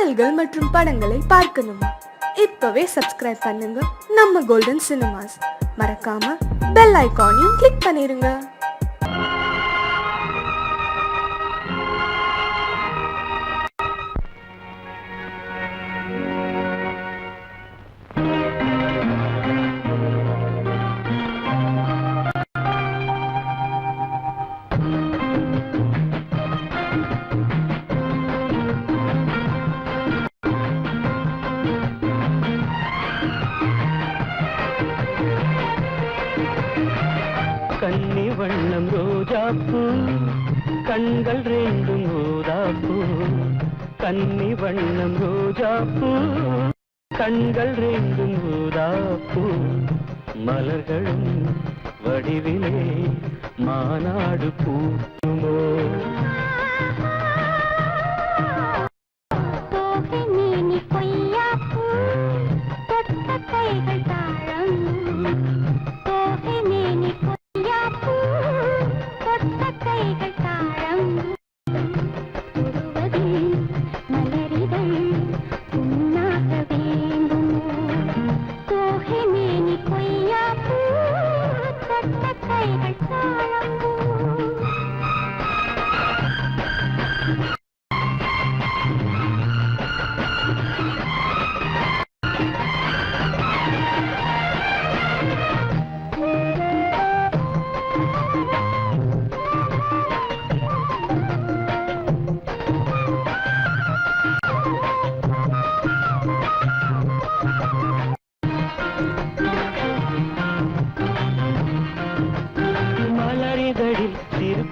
பாடல்கள் மற்றும் படங்களை பார்க்கணுமா? இப்பவே சப்ஸ்கிரைப் பண்ணுங்க நம்ம கோல்டன் சினிமாஸ். மறக்காம பெல் ஐகானையும் கிளிக் பண்ணிருங்க. கன்னி வண்ணம் ரோஜாப்பூ கண்கள் ரெண்டும் ஊதாப்பூ. கன்னி வண்ணம் ரோஜாப்பூ கண்கள் ரெண்டும் ஊதாப்பூ. மலர்களும் வடிவிலே மாநாடு பூக்குமோ?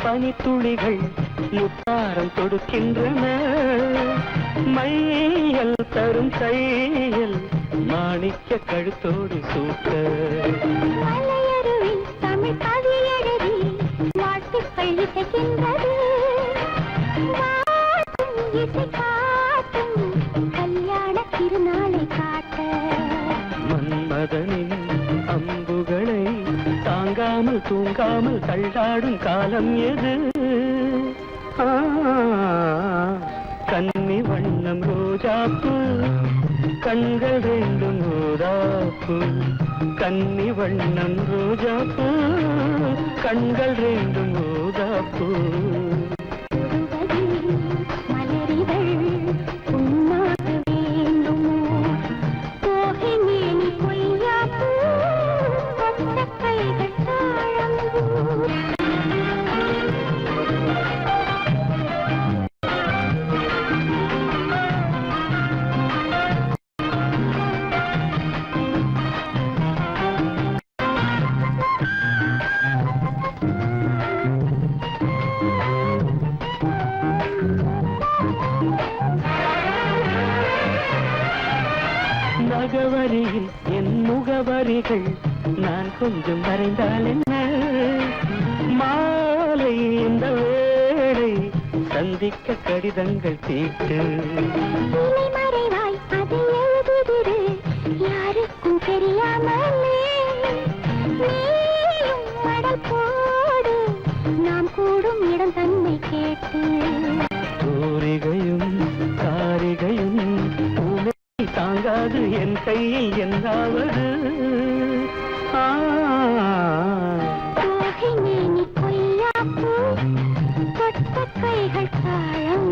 பனித்துளிகள் முத்தாரம் தொடுக்கின்றன. மையல் தரும் கையில் மாணிக்க கழுத்தோடு சூட்ட. தமிழ் கவி எழுதி வாழ்த்துக்கள் இசைக்கின்றது. கல்யாண திருநாளை காட்ட மன்மதனின் அம்புகளை தாங்காமல் தூங்காமல் தள்ளாடும் காலம் எது? கன்னி வண்ணம் ரோஜாப்பூ கண்கள் ரெண்டும் ஊதாப்பூ. கன்னி வண்ணம் ரோஜாப்பூ கண்கள் ரெண்டும் ஊதாப்பூ. நகவரியில் என் முகவரிகள் நான் கொஞ்சம் வரைந்தால் என்ன? மாலை இந்த வேளை சந்திக்க கடிதங்கள் தீட்டு. மறைவாய் அதை எழுதுதிரு யாருக்கும் தெரியாமலே. நீயும் மடல் போடு நாம் கூடும் இடம் தன்னை கேட்டு. தூரிகையும் காரிகையும் தாங்காது என் கையில் என்னாவது. கொய்யாப்பூ தொட்ட கைகள் தாழம்.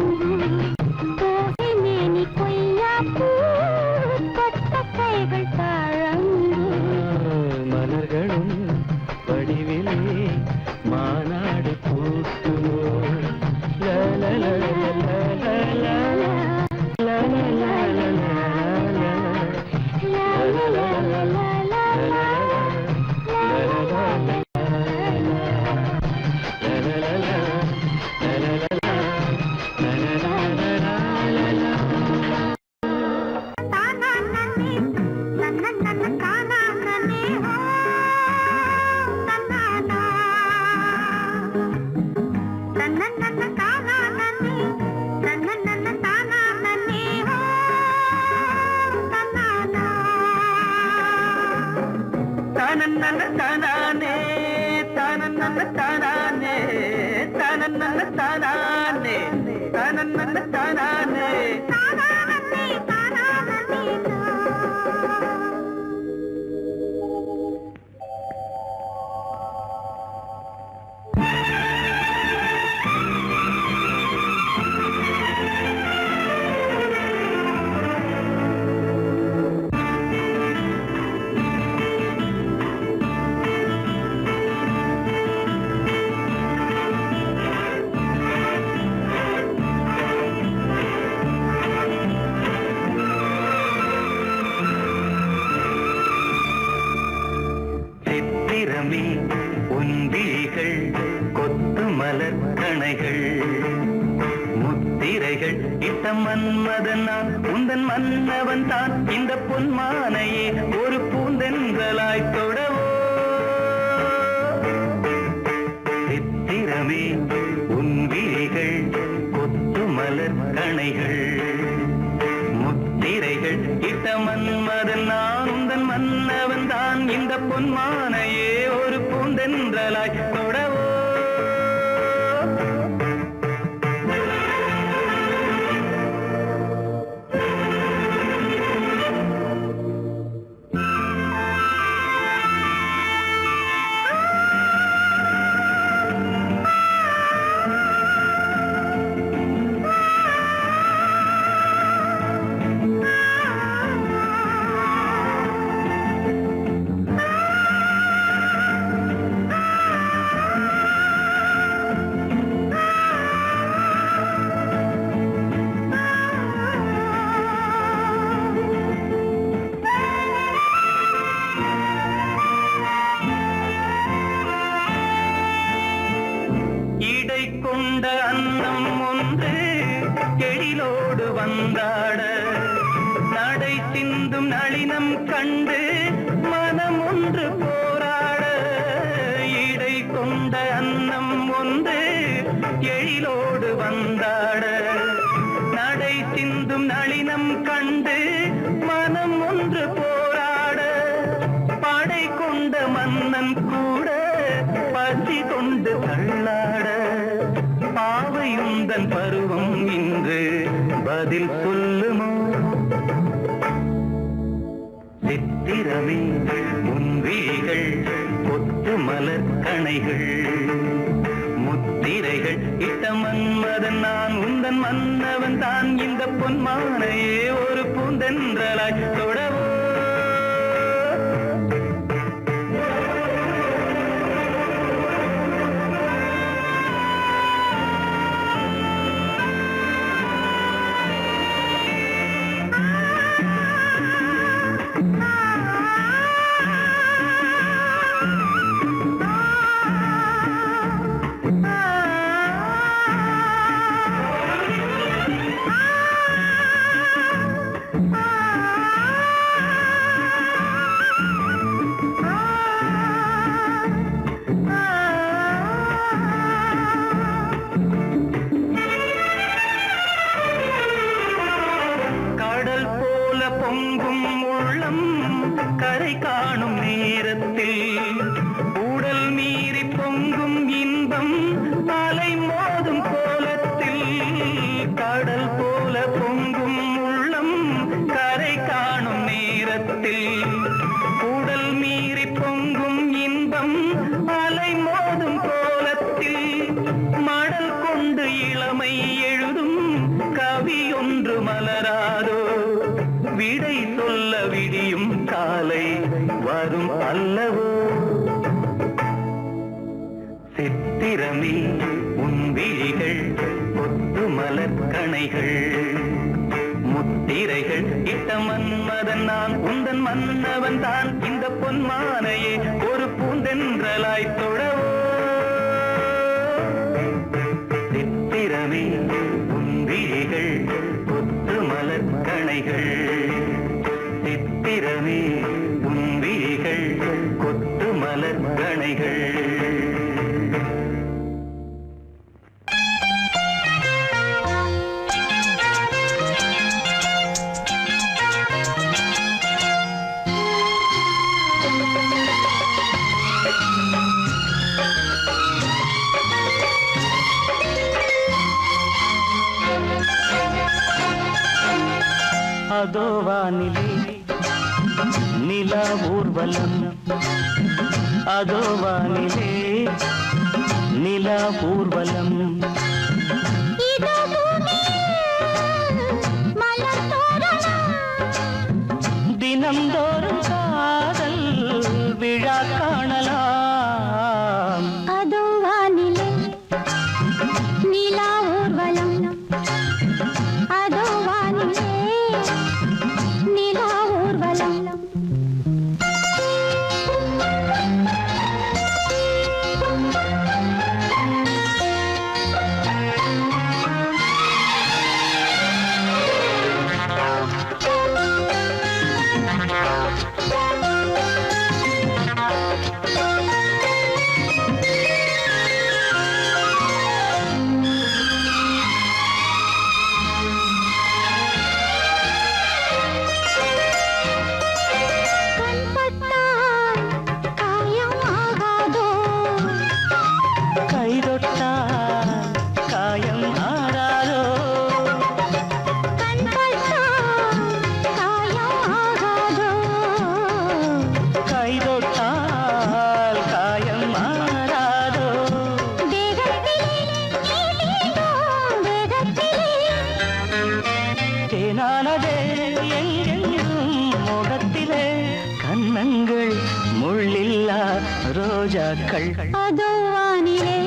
மேனி கொய்யாப்பூ தொட்ட கைகள் தாழம். மலர்களும் வடிவிலே மாநாடு பூக்குமோ? தானே தானே தானே தானே தானே தானே மன்மதன் நான் உந்தன் மன்னவன் தான் இந்த பொன்மானையே ஒரு பூந்தென்றலாய் தொடவோ சித்திரமே உன் விழிகள் கொத்து மலர் கணைகள் முத்திரைகள் இட்ட மன்மதன் நான் உந்தன் மன்னவன் தான் இந்த பொன்மானையே ஒரு பூந்தென்றலாய் தொடவோ கொண்ட அன்னம் ஒன்று எழிலோடு வந்தாட நடை சிந்தும் நளினம் கண்டு மனம் ஒன்று போராட இடை கொண்ட அன்னம் ஒன்று எழிலோடு வந்தாட நடை சிந்தும் நளினம் கண்டு மனம் ஒன்று போராட படை கொண்ட மன்னன் கூட பசி கொண்டு தள்ளாட பாவையுந்தன் பருவம் இன்று பதில் சொல்லுமோ சித்திரமே உன் விழிகள் கொத்து மலர் கணைகள் முத்திரைகள் இட்ட மன்மதன் நான் உந்தன் மன்னவன் தான் இந்த பொன்மானையே ஒரு பூந்தென்றலாய் தொடவோ பொங்கும் உள்ளம் கரை காணும் நேரத்தில் உடல் மீறி பொங்கும் இன்பம் அலை மோதும் கோலத்தில் கடல் போல பொங்கும் உள்ளம் கரை காணும் நேரத்தில் உடல் மீறி பொங்கும் இன்பம் அலை மோதும் கோலத்தில் மடல் கொண்டு இளமை எழுதும் கவி ஒன்று மலராதோ விடை சொல்ல விடியும் காலை வரும் அல்லவோ சித்திரமே உன் விழிகள் கொத்து மலர் கணைகள் முத்திரைகள் இட்ட மன்மதன் நான் உந்தன் மன்னவன் தான் இந்த பொன்மானையே ஒரு பூந்தென்றலாய் தொடவோ சித்திரமே உன் விழிகள் கொத்து மலர் கணைகள் சித்திரமே உன் விழிகள் கொத்து மலர் கணைகள் அதோ வானிலே நிலா ஊர்வலம் அதோ வானிலே நிலா ஊர்வலம் தினம்தோறும் காதல் விழா காணலாம் அதோ வானிலே நிலா ஊர்வலம் அதோ வானிலே நிலா ஊர்வலம் தேனானதே எங்கெங்கும் முகத்திலே கன்னங்கள் முள்ளில்லா ரோஜாக்கள் அதோ வானிலே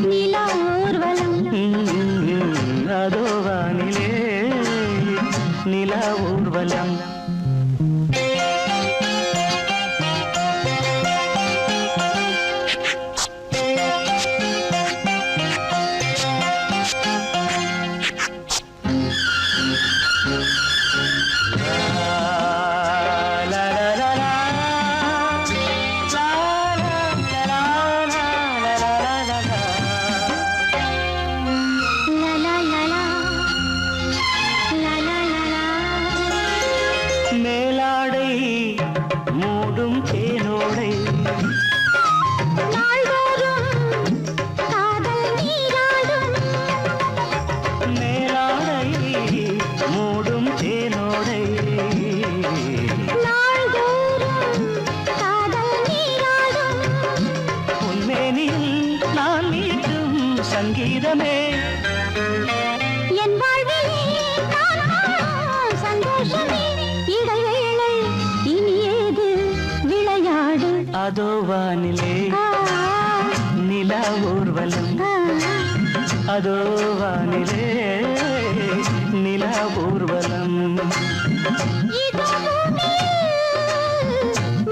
நிலா ஊர்வலம் அதோ வானிலே நிலா ஊர்வலம் லலா லலா லலா லலா மேலாடை மூடும் தேனோடை நாள்தோறும் காதல் நீராடும் மேலாடை மூடும் தேனோடை நாள்தோறும் காதல் நீராடும் உன்மேனியில் நான் மீட்டும் சங்கீதமே என் வாழ்விலே நான் காணும் சந்தோஷமே இடைவேளை இனி ஏது விளையாடு அதோ வானிலே நிலா ஊர்வலம் அதோ வானிலே நிலா ஊர்வலம் இதோ பூமியில்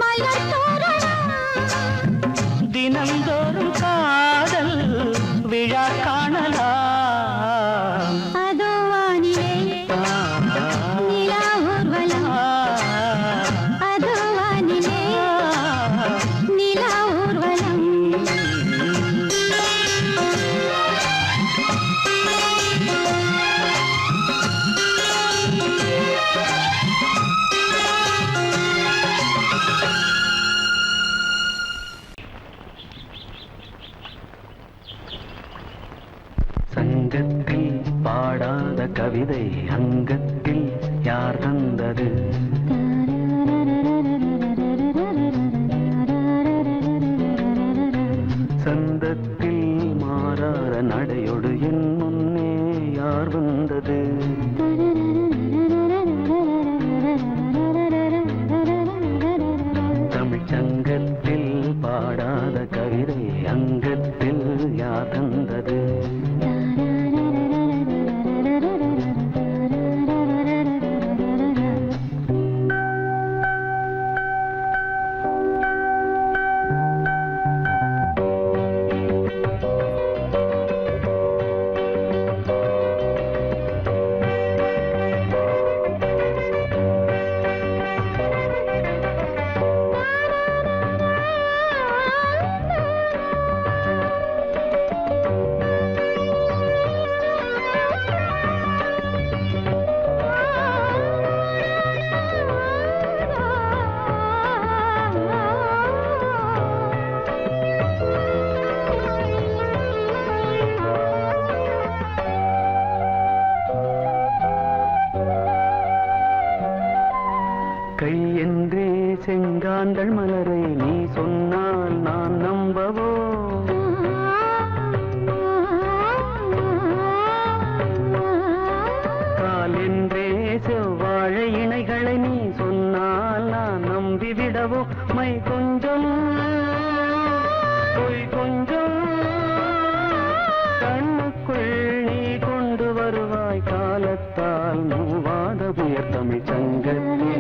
மலர் தோரணம் தினந்தோறும் காதல் விழா காணலாம் அதோ வானிலே நிலா ஊர்வலம் அதோ வானிலே நிலா ஊர்வலம் சங்கத்தில் பாடாத கவிதை அங்கத்தில் யார் தந்தது சந்தத்தில் மாறாத நடையொடு என் முன்னே யார் வந்தது தமிழ் சங்கத்தில் பாடாத கவிதை அங்கத்தில் யார் தந்தது கை என்றே செங்காந்தள் மலரை நீ சொன்னால் நான் நம்பவோ கால் என்றே செவ்வாழை இணைகளை நீ சொன்னால் நான் நம்பிவிடவோ மை கொஞ்சம் பொய் கொஞ்சம் கண்ணுக்குள் நீ கொண்டு வருவாய் காலத்தால் மூவாத புயர் தமிழ் சங்கத்தில்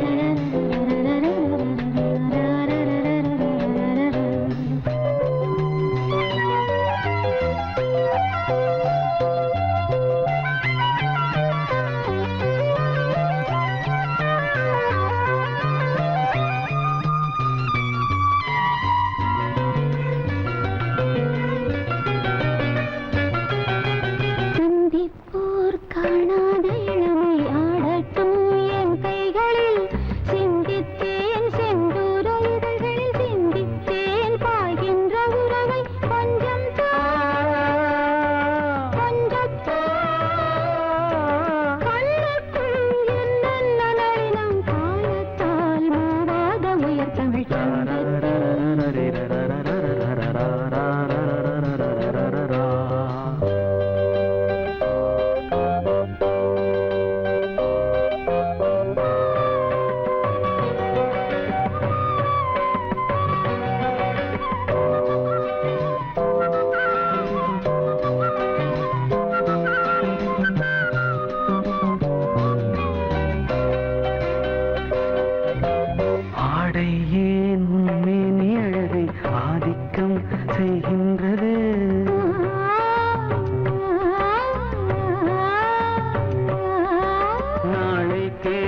வாழ்க்கை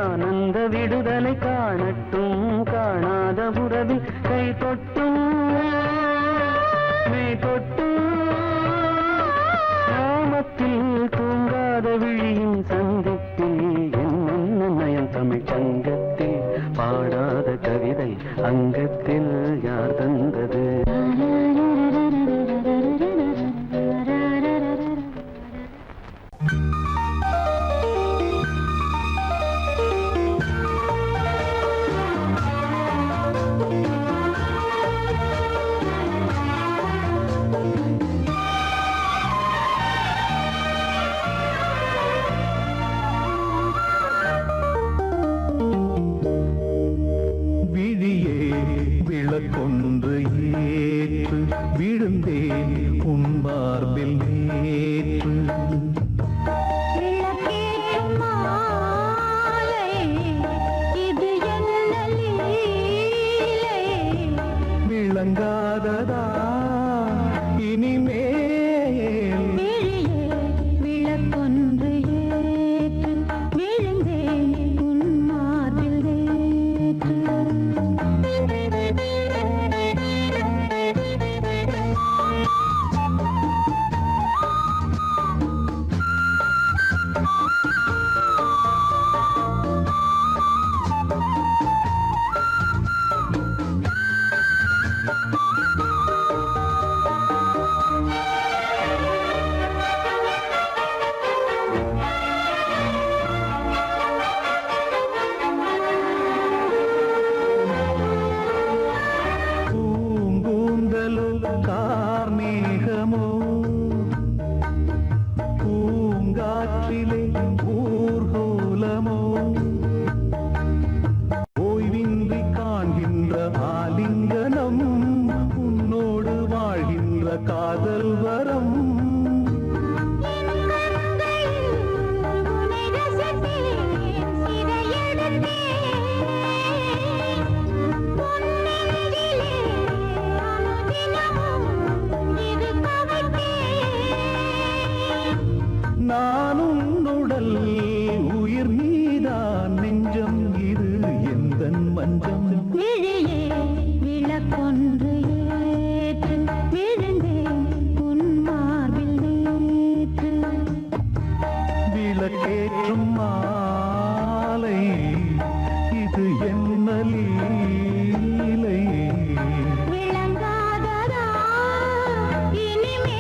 ஆனந்த விடுதலை காணட்டும் காணாத உறவில் கை தொட்டும் மெய் தொட்டும் கிராமத்தில் தூங்காத விழியின் சங்கத்தில் என்னென்ன நயம் தமிழ் சங்கத்தில் பாடாத கவிதை அங்கத்தில் யார் தந்தது கொன்று ஏற்று விழுந்தேன் உன் மார்பில் நேற்று விளங்காததா இனிமேல் விளக்கொன்று ஏற்று விழுந்தேன் உன் மார்பில் நேற்று கார்மேகமோ பூங்காற்றிலே ஊர்கோலமோ ஓய்வின்றி காண்கின்ற ஆலிங்கனம் உன்னோடு வாழ்கின்ற காதல் வரம் நான் உன்னுடல் உயிர் நீதான் நெஞ்சம் இது எந்தன் மஞ்சம் விழியே விளக்கொன்று ஏற்று விழுந்தேன் உன் மார்பில் நேற்று விளக்கேற்றும் மாலை இது என்ன லீலை விளங்காததா இனிமே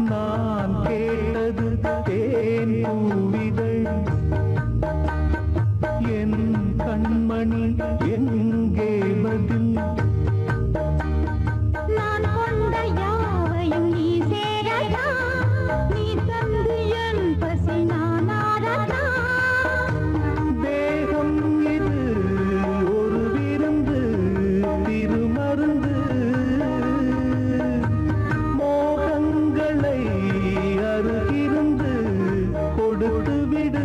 நான் கேட்டது தேன் பூவிதழ் என் கண்மணி எங்கே பதில் நான் கொண்ட யாவையும் நீ சேரதா நீ தந்து என் பசி நான் ஆரதா தேகம் இது ஒரு விருந்து திருமருந்து மோகங்களை அருகிருந்து கொடுத்து விடு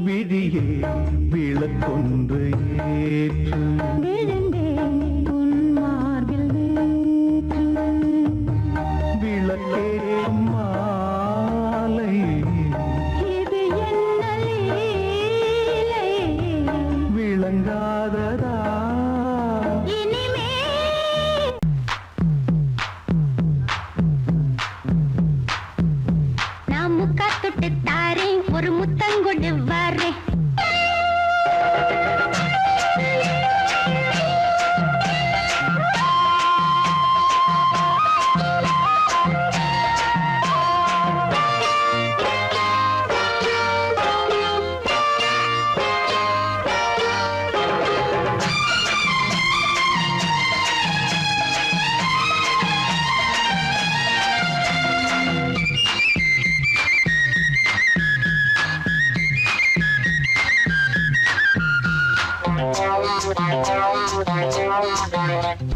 விழியே விளக்கொன்று ஏற்று விழுந்தேன் உன் மார்பில் நேற்று விளக்கேற்றும் மாலை இது என்ன லீலை விளங்காததா இனிமே நான் முக்கா தொட்டு தாரேன் ஒரு முத்தங்கொண்டு வரேன்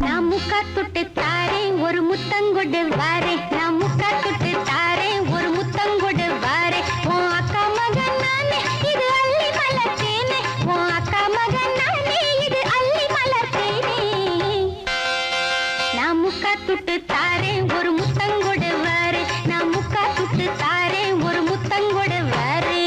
நான் முக்கா தொட்டு தாரேன் ஒரு முத்தங்கொடு வாரே நான் முக்கா தொட்டு தாரேன் ஒரு முத்தங்கொடு வாரே உன் அக்கா மகன் நானே இது அள்ளி மலர்த்தேனே உன் அக்கா மகன் நானே இது அள்ளி மலர்த்தேனே நான் முக்கா தொட்டு தாரேன் ஒரு முத்தங்கொடு வாரே நான் முக்கா தொட்டு தாரேன் ஒரு முத்தங்கொடு வாரே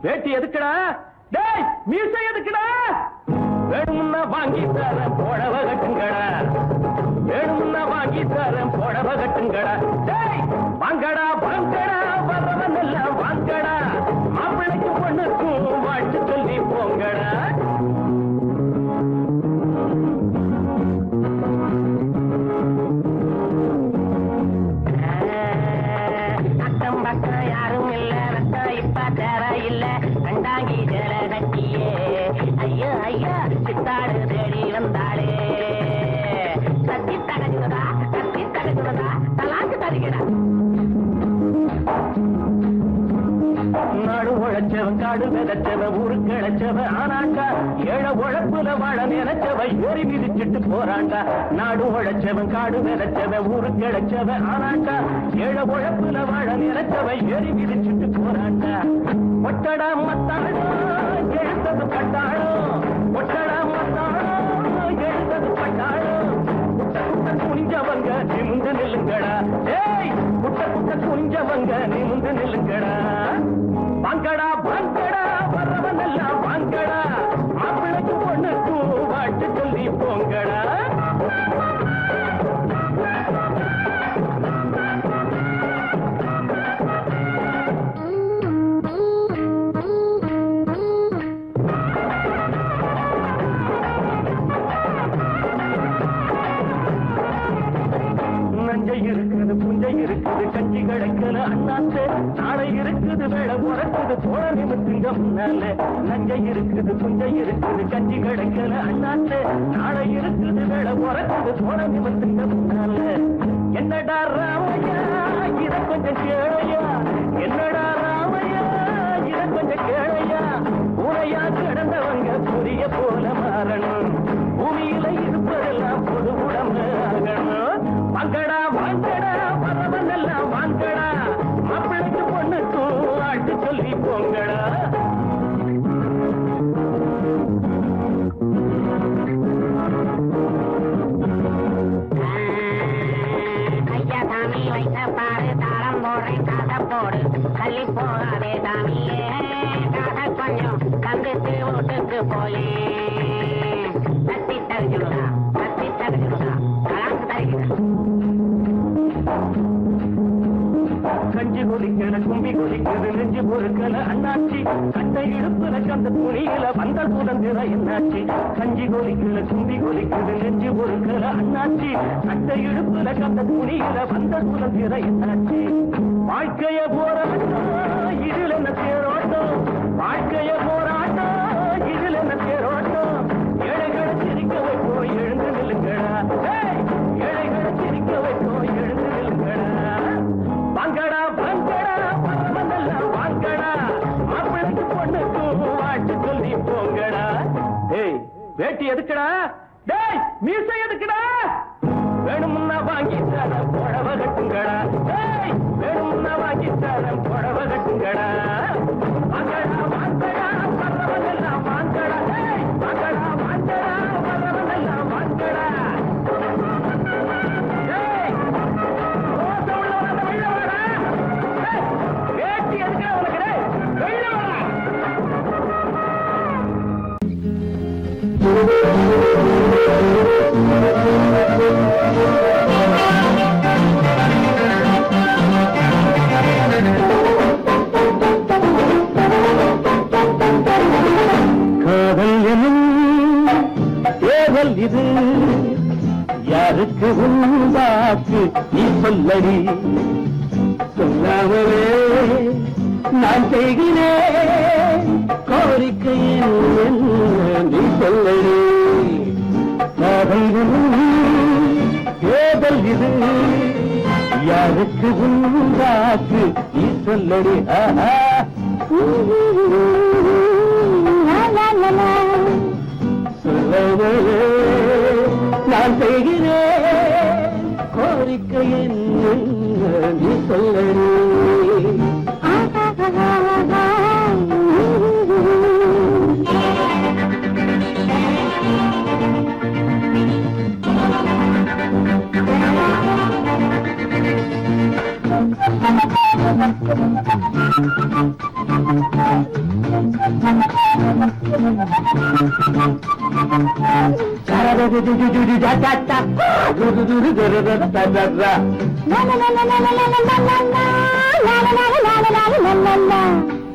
வேட்டி எதுக்குடா? டேய் மீசை எதுக்குடா? வேணும்னா வாங்கி தரேன் புடவ கட்டுங்கடா. வேணும்னா வாங்கி தரேன் புடவ கட்டுங்கடா. டேய் வாங்கடா வாங்கடா வரவன் எல்லாம் வாங்கடா. மாப்பிள்ளைக்கு பொண்ணுக்கும் வாழ்த்து சொல்லி போங்கடா. அக்கம் பக்கம் யாரும் இல்ல ரத்தம் இப்ப தேவையில்ல கண்டாங்கி ஜல கட்டியே ஐயோ ஐயோ சித்தாடு தேடி வந்தாளே தத்தி தகச்சுதா தலாக்கு தருகிறா. நாடு உழைச்சவன் காடு விதைச்சவன் ஊருக்கு இழைச்சவன் ஆனாண்டா. ஏழை உழைப்புல வாழ நினைச்சவ ஏறி மிதிச்சிட்டு போறாண்டா. நாடு உழைச்சவன் காடு விதைச்சவன் ஊருக்கு இழைச்சவன் ஆனாண்டா. ஏழை உழைப்புல வாழ நினைச்சவ ஏறி மிதிச்சிட்டு போறாண்டா. ஒட்டடா மத்தாளோ எழுத்தது பட்டாளோ. ஒட்டடா மத்தாளோ எழுத்தது பட்டாளோ. குனிஞ்சவங்க நிமிந்து நில்லுங்க தெரிஞ்சவங்க நிமிந்து நில்லுங்கடா வாங்கடா வாங்கடா வரவன் எல்லாம் வாங்கடா மாப்பிள்ளைக்கு பொண்ணுக்கும் வாட்டு சொல்லி போங்கடா நஞ்சை இருக்குது புஞ்சை இருக்குது கஞ்சி கிடைக்கல அண்ணாத்து நாளை இருக்குது வேலை உறக்குது தோழ நிமித்துங்க முன்னால நஞ்சை இருக்குது புஞ்சை இருக்குது கஞ்சி கிடைக்கல அண்ணாத்து நாளை இருக்குது வேலை உறக்குது தோழ நிமித்துங்க முன்னால என்னடா ராமையா இத கொஞ்சம் கேளையா என்னடா ராமையா இத கொஞ்சம் கேளையா உரையா கிடந்தவங்க புரிய போல மாறணும் பூமியில இருப்பதெல்லாம் பொது உடம்பு ஆகணும் வாங்கடா வாங்கடா வரவன் எல்லாம் வாங்கடா மாப்பிள்ளைக்கு பொண்ணுக்கும் ஆட்டு சொல்லி போங்கடா ஐயா சாமி வைத்த பாரு தாளம் போடுறேன் காசை போடு தள்ளி போகாதே சாமியே காசை கொஞ்சம் தந்துட்டு வீட்டுக்கு போயே தத்தி தரிச்சுடுதா கலாக்கு தரிக்கிறேன் கஞ்சி கொதிக்கல கும்பி கொதிக்குது நெஞ்சு பொறுக்கல அண்ணாச்சி சட்டை இடுப்புல கந்த துணியில வந்த சுதந்திர என்னாச்சு கஞ்சி கொதிக்கல கும்பி கொதிக்குது நெஞ்சு பொறுக்கல அண்ணாச்சி சட்டை இடுப்புல கந்த துணியில வந்த சுதந்திர என்னாச்சு வாழ்க்கைய போராட்டம் இதில் என்ன தேரோட்டம் வாழ்க்கைய போராட்டம் இதில் என்ன தேரோட்டம் ஏழைகளை சிரிக்க வைப்போம் எழுந்து நில்லுங்கடா ஏழைகளை சிரிக்க வைப்போம் எழுந்து நில்லுங்கடா வாங்கடா வாங்கடா வரவனெல்லாம் வாங்கடா மாப்பிள்ளைக்கு பொண்ணுக்கும் வாட்டு சொல்லி போங்கடா டேய் வேட்டி எதுக்குடா டேய் மீசை எதுக்குடா வேணும்னா வாங்கி தரேன் புடவை கட்டுங்கடா டேய் வேணும்னா வாங்கி தரேன் புடவை கட்டுங்கடா வாங்கடா வாங்கடா வரவனெல்லாம் வாங்கடா டேய் வாங்கடா வாங்கடா வரவனெல்லாம் வாங்கடா டேய் வேட்டி எதுக்கு உனக்கு வெளில வாடா காதல் எனும் ஏவல் இது யாருக்கு உண்டாக்கு நீ சொல்லடி சொல்லாமலே நான் செய்கிறேன் கோரிக்கை நீ சொல்லடி காதல் எனும் ஏவல் இது யாருக்கு உண்டாக்கு நீ சொல்லடி ஆஹா சொல்லவே நான் செய்கிறேன் கோரிக்கை நீ சொல்லடி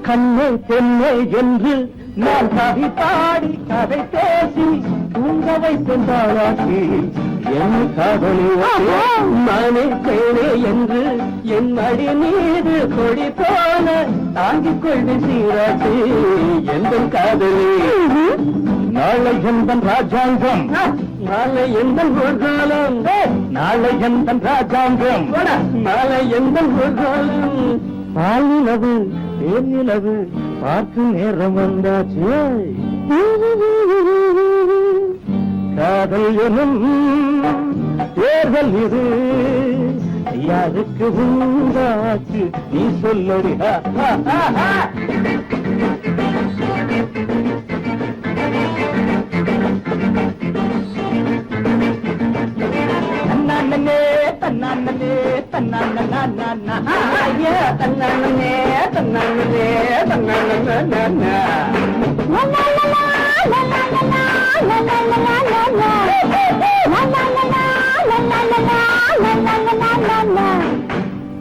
கண்ணே பெண்ணே என்று நான் கவி பாடி கதை பேசி தூங்க வைத்தாளாக்கி என் காதலி நானே தேனே என்று என் அடி மீது கொடி போன தாங்கிக் கொண்டு சீராட்டி எந்த காதலி நாளை எந்தன் ராஜாங்கம் நாளை எந்தன் ஒரு நாளை எந்தன் ராஜாங்கம் நாளை எந்தன் ஒரு பாலிலவு தேனிலவு பார்த்து நேரம் வந்தாச்சு காதல் எனும் தேர்தல் இது யாருக்கு உண்டாச்சு நீ சொல்லடி தன்னானே தன்னானே தன்னான ஐயா தன்னானே தன்னானே தன்னானே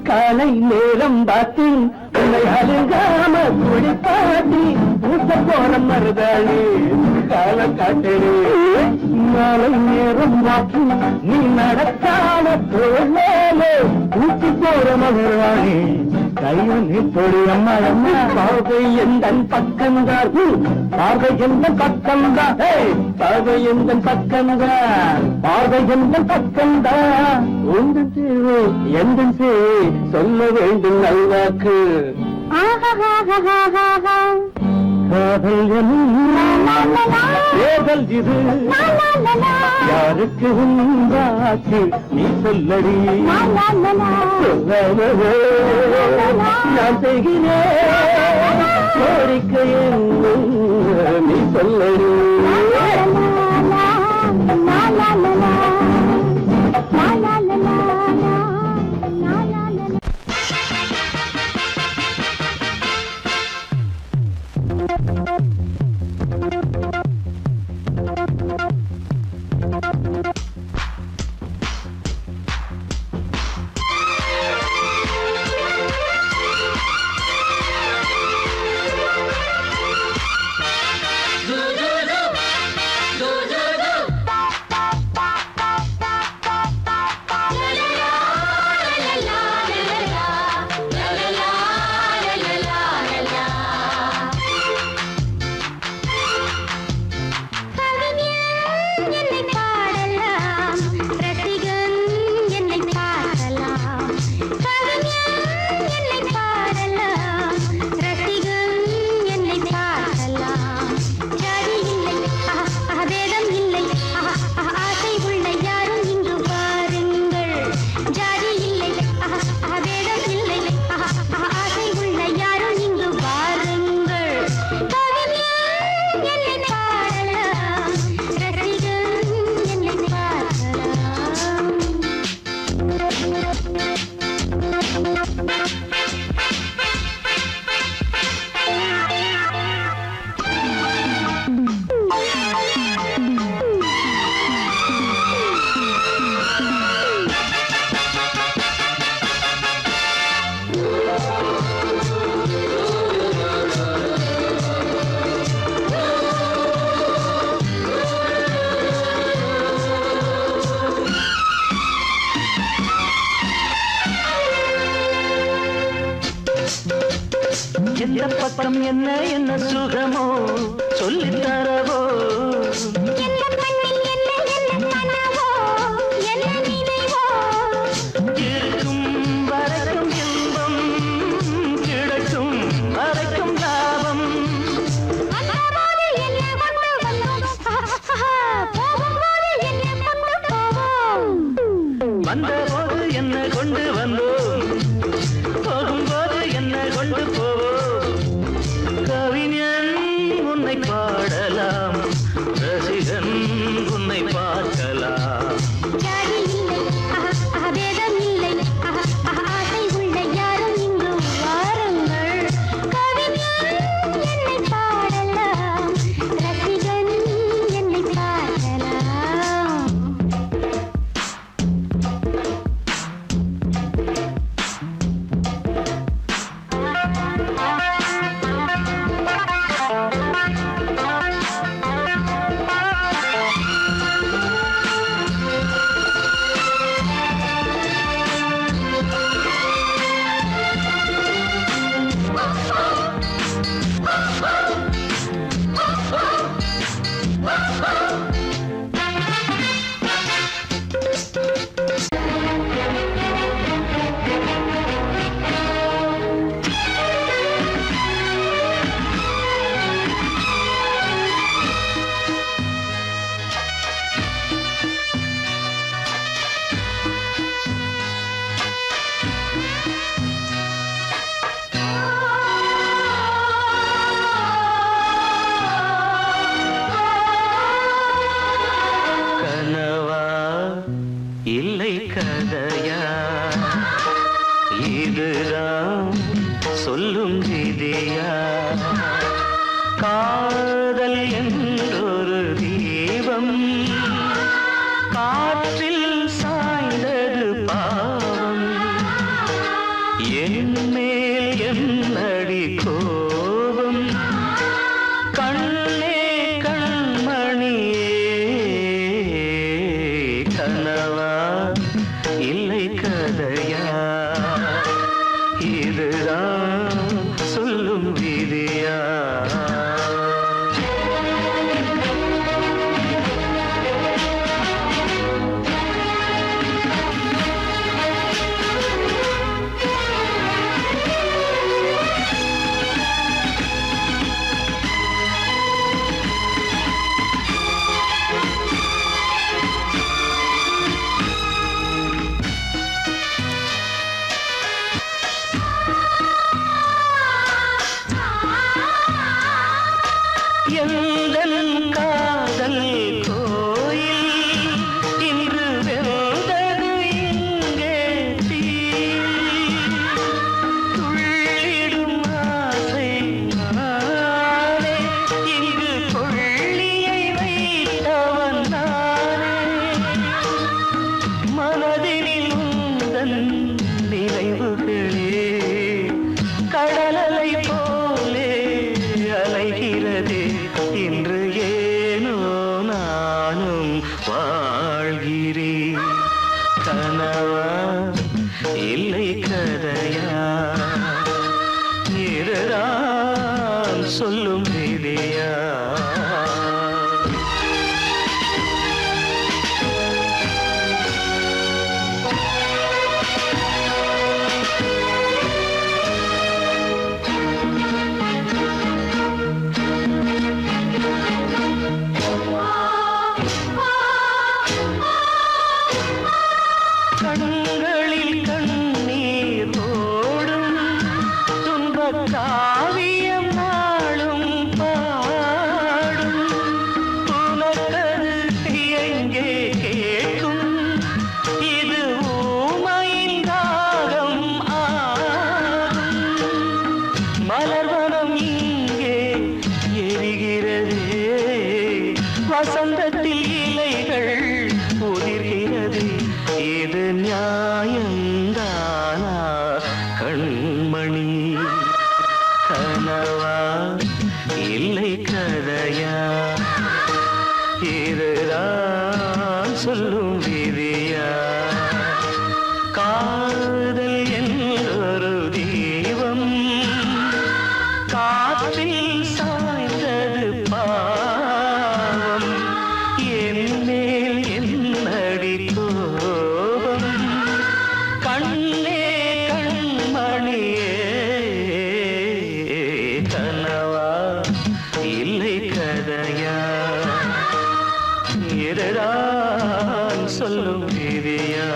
காலை நேரம் பார்த்து உன்னை அழுகாம குடிப்பாட்டி ஊட்ட போற மருதாளி கால காட்டடி மாலை நேரம் பார்த்து நீ நடக்காம தோழே ஊட்டி போற மருதாளி கையொன்னி தொழி அம்மா அம்மா பார்வை எந்தன் பக்கம்தான் பார்வை எந்தன் பக்கம்தான் பார்வை எந்தன் பக்கம்தான் பார்வை எந்தன் பக்கம்தான் உந்தன் சேவை எந்தன் சேவை சொல்ல வேண்டும் நல்வாக்கு காதல் ஏதல் இது யாருக்கு உண்டாக்கு நீ சொல்லடி நான் செய்கிறேன் கோரிக்கையை நீ சொல்லடி எந்த பக்கம் என்ன என்ன சுகமோ சொல்லித் தரவோ இருக்கும் வரைக்கும் இன்பம் கிடைக்கும் வரைக்கும் லாபம் வந்தபோது என்ன கொண்டு வந்தோம் போகும்போது என்ன கொண்டு போவோம் கவிஞன் உன்னை பாடலாம் ரசிகன் உன்னை பார்க்கலாம் இல்லை கதையா இதுதான் கனவா இல்லை கதையா இதுதான் சொல்லும் விதியா எந்தன் காதல் கோயில் இன்று வெந்தது இங்கே தீ துள்ளிடும் ஆசை நானே இங்கு கொள்ளியை வைத்தவன் நானே மனதினில் உந்தன் நினைவுகளே கடலலை போலே அலைகிறதே இன்று ஏனோ நானும் வாழ்கிறேன் கனவா இல்லை கதையா இதுதான் சொல்லும் விதியா கண்களில் கண்ணீர் ஓடும் துன்பக் காவியம் நாளும் பாடும் உனக்கது எங்கே கேட்கும் இது ஊமையின் தாகம் ஆகும் மலர்வனம் இங்கே எரிகிறதே வசந்தத்தில் இலைகள் உதிர்கிறது இது நியாயந்தானா கண்மணி கனவா இல்லை கதையா இதுதான் சொல்லும் விதியா காதல் என்றொரு தீபம் காற்றில் சாய்ந்தது பாவம் என் மேல் என்னடி கோபம் கண்ணே கண்மணியே கனவா இல்லை கதையா இதுதான் சொல்லும் விதியா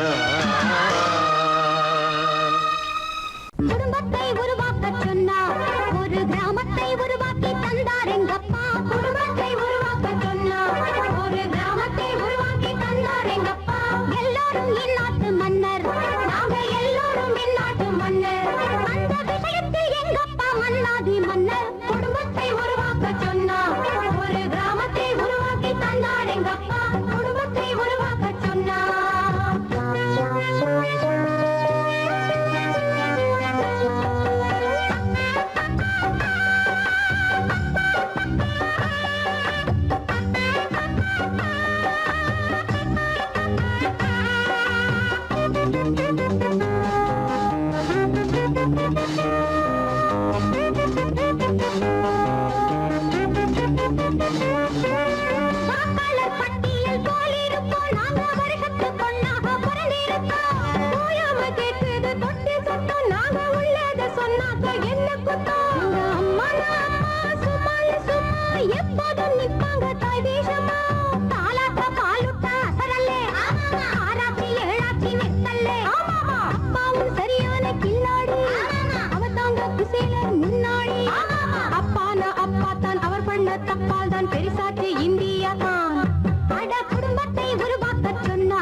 குடும்பத்தை உருவாக்க சொன்னார் ஒரு கிராமத்தை உருவாக்கி தந்தார் எங்கப்பா குடும்பத்தை உருவாக்க சொன்னார் ஒரு கிராமத்தை உருவாக்கி தந்தார் எங்கப்பா எல்லாரும் இந்நாட்டு மன்னர் நாங்க எல்லாரும் இந்நாட்டு மன்னர் அந்த விஷயத்தில் எங்கப்பா மன்னாதி மன்னர் குடும்பத்தை உருவாக்க சொன்னார் ஒரு கிராமத்தை உருவாக்கி தந்தார் எங்கப்பா குடும்பத்தை உருவாக்க வாக்காளர் பட்டியல் போலிருப்போம் நாங்க வருஷத்துக்கு ஒன்னாக பிறந்திருக்கோம் ஓயாம கேட்குது தொட்டி சத்தம் நாங்க உள்ளத சொன்னாக்க என்ன குத்தம் அம்மா சும்மால சும்மா எப்போதும் நிப்பாங்க தாய் தேசமா தாலாட்ட பாலுட்ட அசரல்லே ஆராய்ச்சி ஏழாச்சி நெத்தல்லே அப்பாவும் சரியான கில்லாடி அவதாங்க குசேலர் முன்னாடி அப்பானா அப்பா தான் அவர் பண்ண தப்பால் தான் பெரிசாச்சு இந்தியா தான் அட குடும்பத்தை உருவாக்க சொன்னா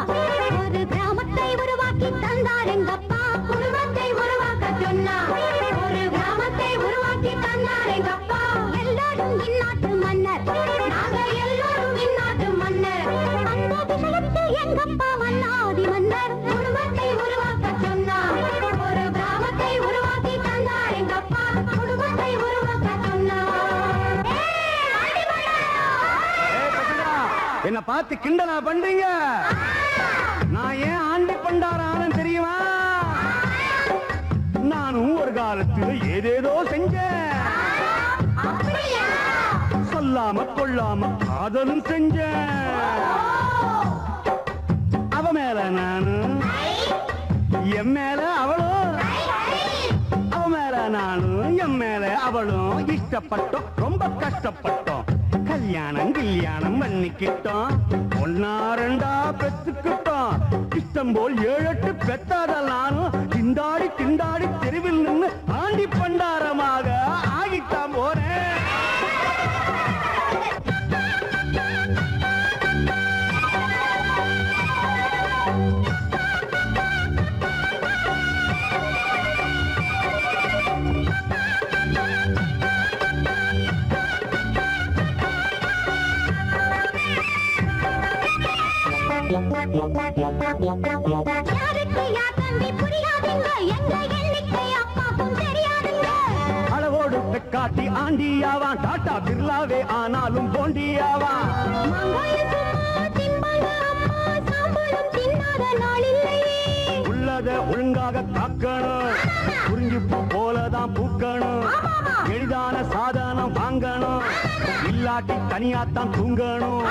ஒரு கிராமத்தை உருவாக்கி தந்தார் எங்கப்பா குடும்பத்தை உருவாக்க சொன்னா ஒரு கிராமத்தை உருவாக்கி தந்தார் எங்கப்பா எல்லாரும் இந்நாட்டு மன்னர் நாங்க எல்லாரும் இந்நாட்டு மன்னர் அந்த விஷயத்தில் எங்கப்பா மன்னாதி மன்னர் குடும்பத்தை உருவாக்க சொன்னா ஒரு கிராமத்தை உருவாக்கி தந்தார் எங்கப்பா குடும்பத்தை உருவாக்க சொன்னா என்ன பார்த்து கிண்டலா பண்றீங்க? ஏதேதோ செஞ்சேன், சொல்லாம கொள்ளாம காதலும் செஞ்சேன். அவ மேல நானு, என் மேல அவளும், அவ மேல நானும் என் மேல அவளும் இஷ்டப்பட்டோம், ரொம்ப கஷ்டப்பட்டோம். கல்யாணம் பண்ணிக்கிட்டோம், ஒன்னா ரெண்டா பெத்துக்கிட்டோம். இஷ்டம் போல் 7-8 பெத்தாத நானும் திண்டாடி திண்டாடி தெருவில் நின்று ஆண்டி பண்டாரமாக ஆகிட்டான் போறேன். அளவோடு பெக்காட்டி ஆண்டியாவான், டாட்டா பிர்லாவே ஆனாலும் போண்டியாவான். உள்ளத ஒழுங்காக காக்கணும், புரிஞ்சு போலதான் பூக்கணும். எளிதான சாதனம் வாங்கணும், இல்லாட்டி தனியாத்தான் தூங்கணும்.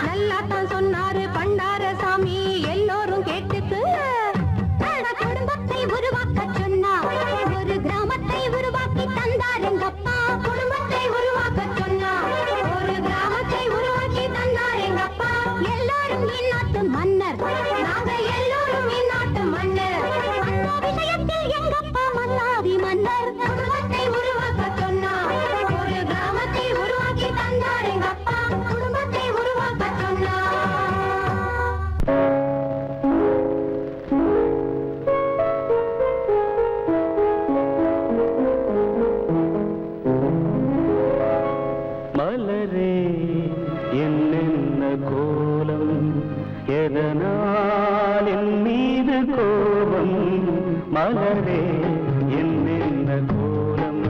நல்லாத்தான் சொன்னாரு பண்டார சாமி, எல்லோரும் கேட்டுக்கு. குடும்பத்தை உருவாக்க சொன்னா, ஒரு கிராமத்தை உருவாக்கி தந்தார் எங்கப்பா. குடும்பத்தை உருவாக்க சொன்னா, ஒரு கிராமத்தை உருவாக்கி தந்தார் எங்கப்பா. எல்லாரும் இந்நாட்டு மன்னர், நாங்க எல்லோரும் இந்நாட்டு மன்னர். அந்த விஷயத்தில் எங்கப்பா மன்னாதி மன்னர். குடும்பத்தை உருவாக்க சொன்னா, ஒரு கிராமத்தை உருவாக்கி தந்தார் எங்கப்பா. குடும்பத்தை உருவாக்க சொன்னா. மலரே என்னென்ன கோலம், எதனால் என் மீது கோபம். மலரே என்னென்ன கோலம்,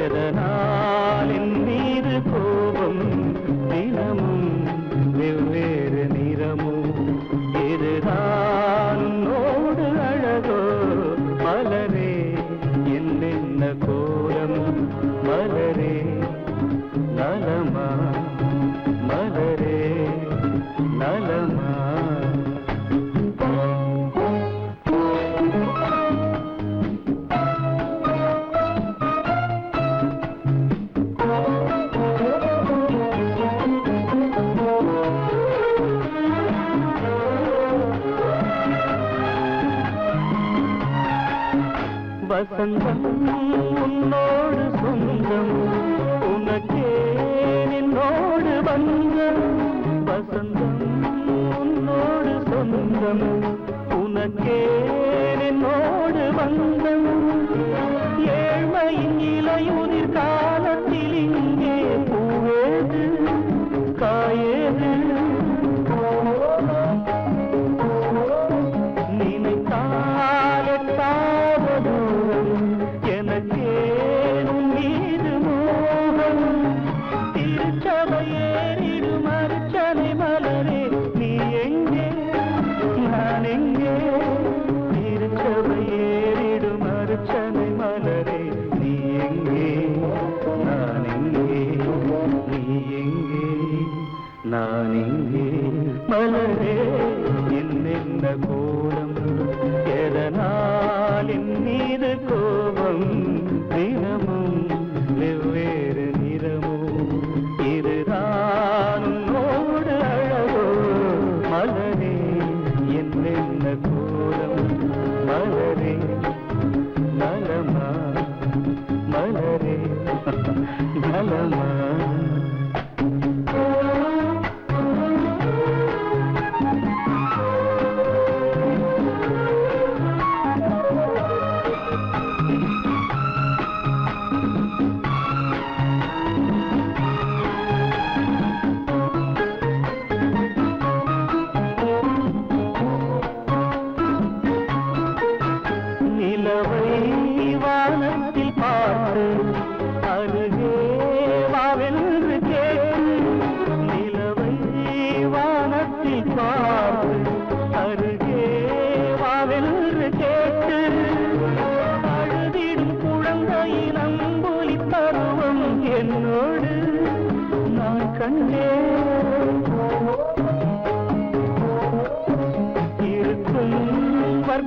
எதனால் என் மீது கோபம். தினமும் வெவ்வேறு நிறமும், இதுதான் உன்னோடு அழகோ. மலரே என்னென்ன கோலம், மலரே நலமா, மலரே நலமா. வசந்தம் உன்னோடு சொந்தம், உனக்கே என்னோடு பந்தம். வசந்தம் உன்னோடு சொந்தம், உனக்கே என்னோடு பந்தம். ஏழ்மையின் இலையுதிர் காலத்தில் இங்கே பூவேது காயேது. நினைத்தால் எட்டாத தூரம், எனக்கேனும் மீது மோகம். திருச்சபையேறிடும் அர்ச்சனை மலரே, நீ எங்கே நான் எங்கே. திருச்சபையேறிடும் அர்ச்சனை மலரே, நீ எங்கே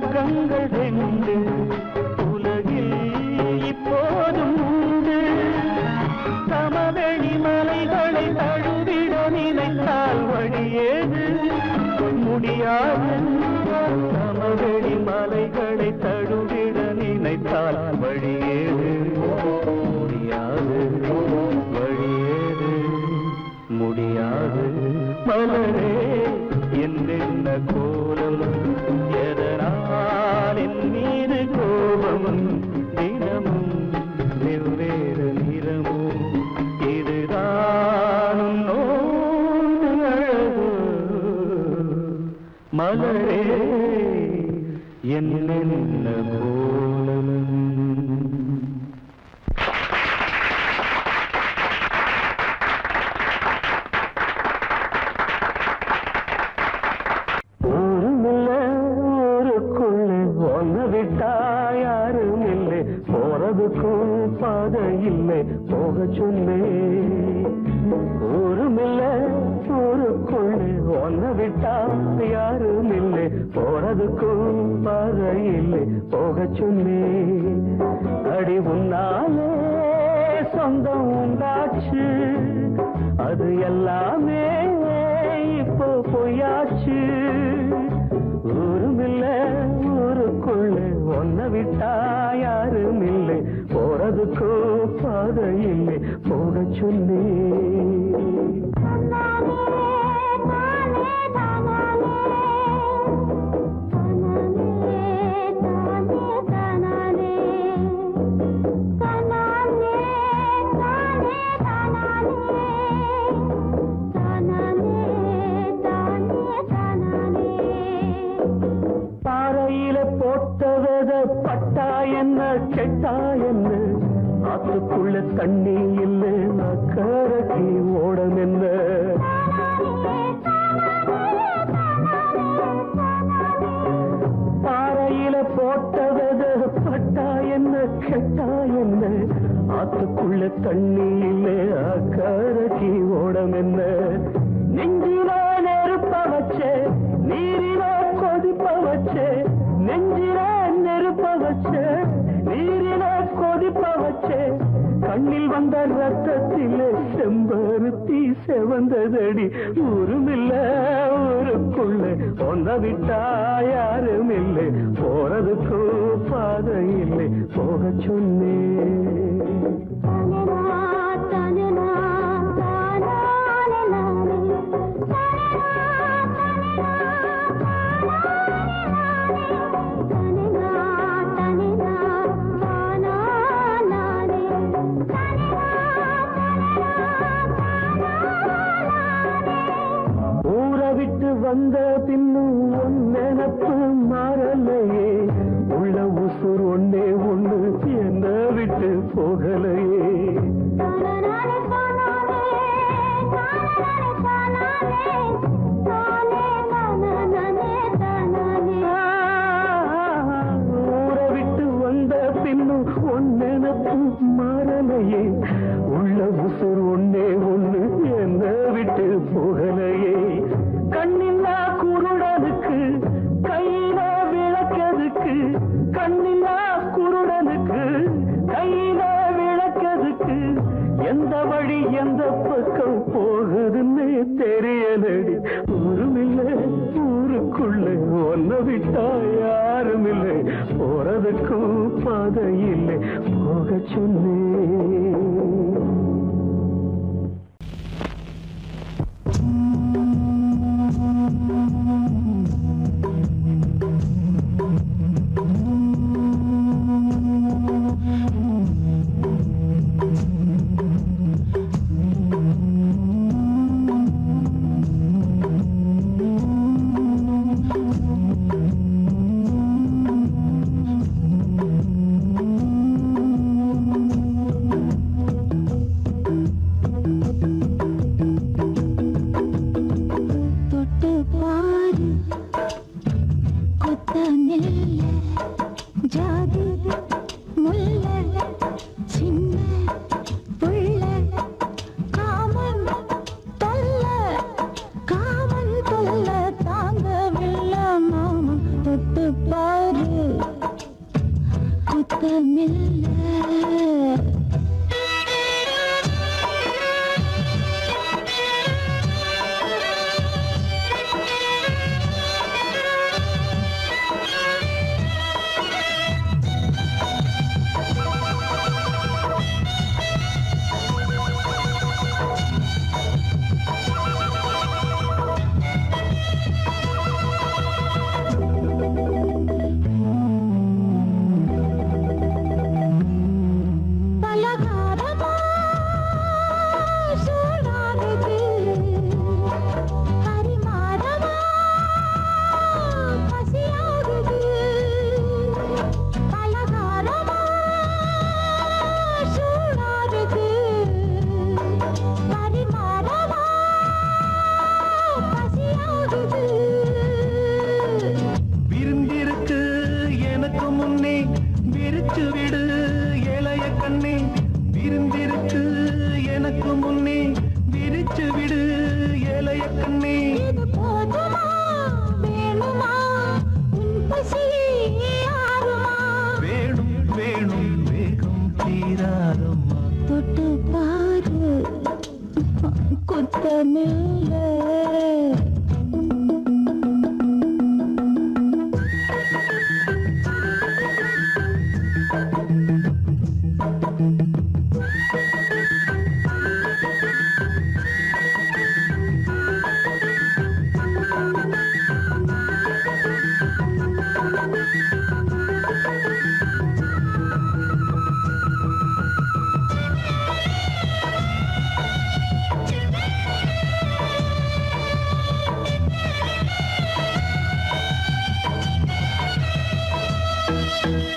பக்கங்கள் ரெண்டு உலகில் இப்போதும் உண்டு. சமவெளி மலைகளை தழுவிட நினைத்தால் வழியேது முடியாது. சமவெளி மலைகளை தழுவிட நினைத்தால் வழியேது முடியாது. வழியேது முடியாது. மலரே என்னென்ன கோலம், எதனால் என் மீது கோபம், தினமும் வெவ்வேறு நிறமும், இதுதான் உன்னோடு அழகு. மலரே என்னென்ன கோலம். யாரும் இல்லை போறதுக்கும் பாதை இல்லை போக சொன்னே. ஊருமில்ல ஊருக்குள்ளே ஒன்ன விட்டா யாரும் இல்லை போறதுக்கும் பாதை இல்லை போக சொன்னே. அடி உன்னாலே சொந்தம் உண்டாச்சு, அது எல்லாமே இப்போ பொய்யாச்சு. ஊருமில்ல ஊருக்குள்ளே ஒன்ன விட்டா யாரும் இல்லை போறதுக்கோ பாதை இல்லை போக சொல்லி. பட்டா என்ன கெட்டா என்ன, ஆத்துக்குள்ள தண்ணி இல்லை அக்கறைக்கு ஓடம் என்ன. பாறையில போட்டவத பட்டா என்ன கெட்டா என்ன, ஆத்துக்குள்ள தண்ணி இல்லை அக்கறைக்கு ஓடம் என்ன. நெஞ்சிலோ நெருப்ப வச்சே நீரிலோ கொதிப்ப வச்சே, நெஞ்சில நெருப்ப வச்சே நீரில கொதிப்ப வச்சே, கண்ணில் வந்த ரத்தத்திலே செம்பருத்தி செவந்ததடி. ஊருமில்ல ஊருக்குள்ள ஒன்ன விட்டா யாரும் இல்லை போறதுக்கு பாதை இல்லை போக சொன்னே. வந்த பின்னும் உன் நினப்பு மாறலையே, உள்ள உசுர் ஒன்னே ஒண்ணு என்ன விட்டு போகலையே. ஊரை விட்டு வந்த பின்னும் உன் நினப்பு மாறலையே, உள்ள உசுர் ஒன்னே ஒண்ணு என்ன விட்டு போகலையே. கண்ணில்லா குருடனுக்கு கையில விளக்கதுக்கு, கண்ணில்லா குருடனுக்கு கையில விளக்கதுக்கு, எந்த வழி எந்த பக்கம் போகுதுன்னு தெரியலடி. ஊருமில்லை ஊருக்குள்ள ஒன்ன விட்டா யாரும் இல்லை போறதுக்கும் பாதை இல்லை போக சொன்னே. பாரு சுகமில்லை. பலகாரமா சூடாகுது, பரிமாறமா பசியாகுது. பலகாரமா சூடாகுது, பரிமாறமா பசியாகுது. விருந்திருக்கு எனக்கு முன்னே விரிச்சு விடு இளைய கண்ணே. விருந்திருக்கு எனக்கு முன்னே விரிச்சு விடு இளைய கண்ணே. இது போதுமா வேணுமா உன் பசி ஆறுமா? வேணும் வேணும் வேகம் தீராதம்மா. தொட்டு பாரு குத்தமில்லை.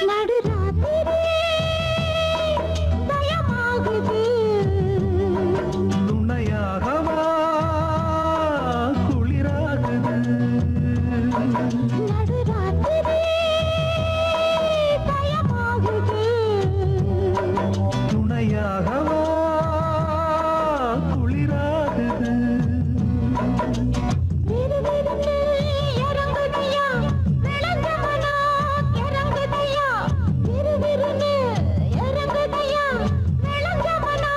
நடுராத்திரி பயமாகுது, துணையாகவா குளிராகுது. நடுராத்திரி பயமாகுது. துணையாகவா குளிராகுது. விறுவிறுன்னு இறங்குதையா விளங்கமனா இறங்குதையா. விறுவிறுன்னு இறங்குதையா விளங்கமனா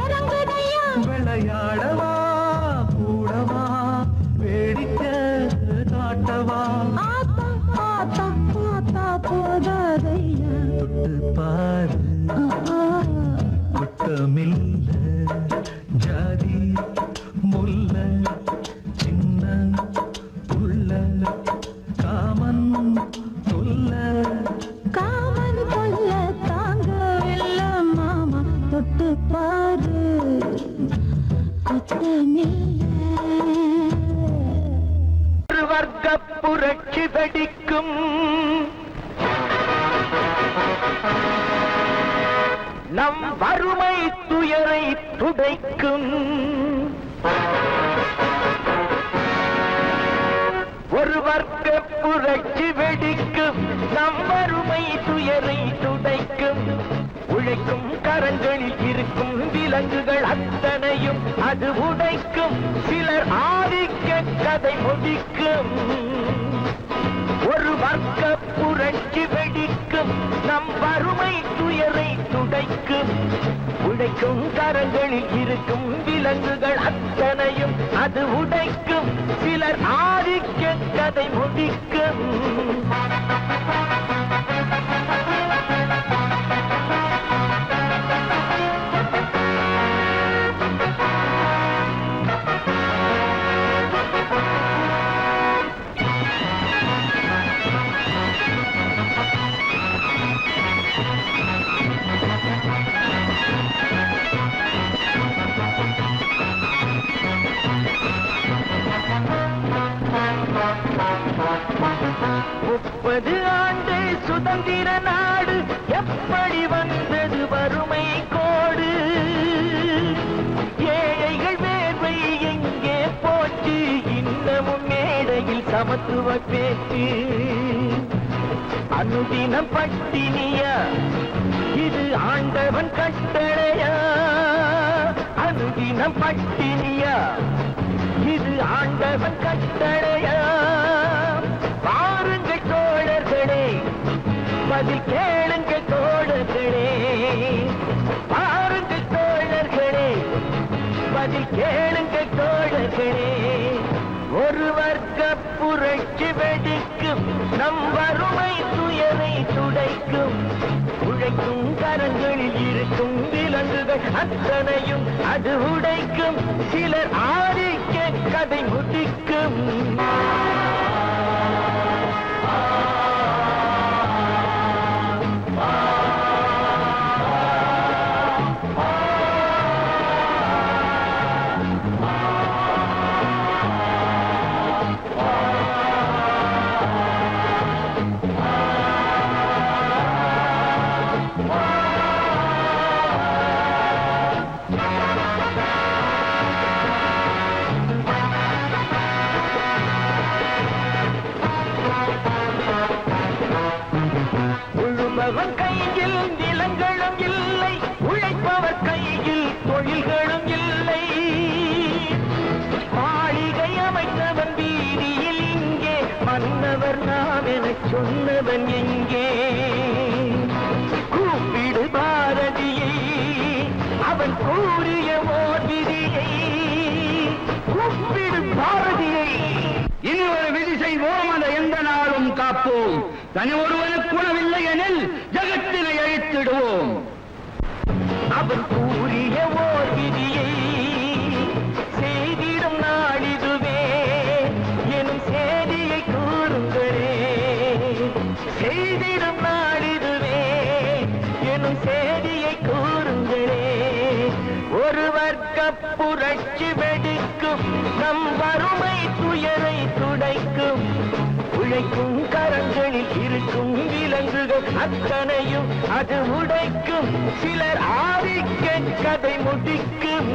இறங்குதையா. விளையாடவா கூடவா வேடிக்கை காட்டவா. ஆத்தா ஆத்தா ஆத்தா போதாதையா. தொட்டு பாரு குத்தமில்ல ஜாதி முல்ல சின்ன புள்ள காமன் சொல்ல. காமன் கொல்ல தாங்கவில்லை மாமா. தொட்டு பாரு குத்தமில்லை. ஒரு வர்க்க புரட்சி வெடிக்கும், நம் வறுமை துயரை துடைக்கும். ஒரு வர்க்க புரட்சி வெடிக்கும், நம் வறுமை துயரை துடைக்கும். உழைக்கும் கரங்களில் இருக்கும் விலங்குகள் அத்தனையும் அது உடைக்கும். சிலர் ஆதிக்க கதை முடிக்கும். ஒரு வர்க்க புரட்சி வெடிக்கும், நம் வறுமை துயரை துடைக்கும். உழைக்கும் கரங்களில் இருக்கும் விலங்குகள் அத்தனையும் அது உடைக்கும். சிலர் ஆதிக்க கதை முடிக்கும். முப்பது ஆண்டு சுதந்திர நாடு எப்படி வந்தது வறுமை கோடு? ஏழைகள் வேர்வை எங்கே போச்சு? இன்னமும் மேடையில் சமத்துவ பேச்சு. அனுதினம் பட்டினியா இது ஆண்டவன் கட்டளையா? அனுதினம் பட்டினியா இது ஆண்டவன் கட்டளையா? பாருங்கள் தோழர்களே, பதில் கேளுங்கள் வெடிக்கும் நம் வறுமை துயரை துடைக்கும் உழைக்கும் கரங்களில் இருக்கும் விலங்குகள் அத்தனையும் அது உடைக்கும் சிலர் ஆதிக்க கதை முடிக்கும் உழுபவர் கையில் நிலங்களும் இல்லை உழைப்பவர் கையில் தொழில்களும் இல்லை மாளிகை அமைத்தவன் வீதியில் இங்கே மன்னவர் நாம் என சொன்னவன் எங்கே கூப்பிடு பாரதியை அவன் கூறிய ஓர் விதியை கூப்பிடு பாரதியை இனி ஒரு விதி செய்வோம் அதை எந்த நாளும் காப்போம் தனி ஒருவனுக்கு உணவில்லை எனில் ஜகத்தினை அழித்திடுவோம் அவன் கூறிய ஓர் விதியை செய்திடும் நாளிதுவே எனும் செய்தியை கூறுங்களே செய்திடும் நாளிதுவே எனும் செய்தியை கூறுங்களே ஒரு வர்க்க புரட்சி வெடிக்கும் நம் வறுமை துயரை துடைக்கும் உழைக்கும் கரங்களில் இருக்கும் விலங்குகள் அத்தனையும் அது உடைக்கும் சிலர் ஆதிக்க கதை முடிக்கும்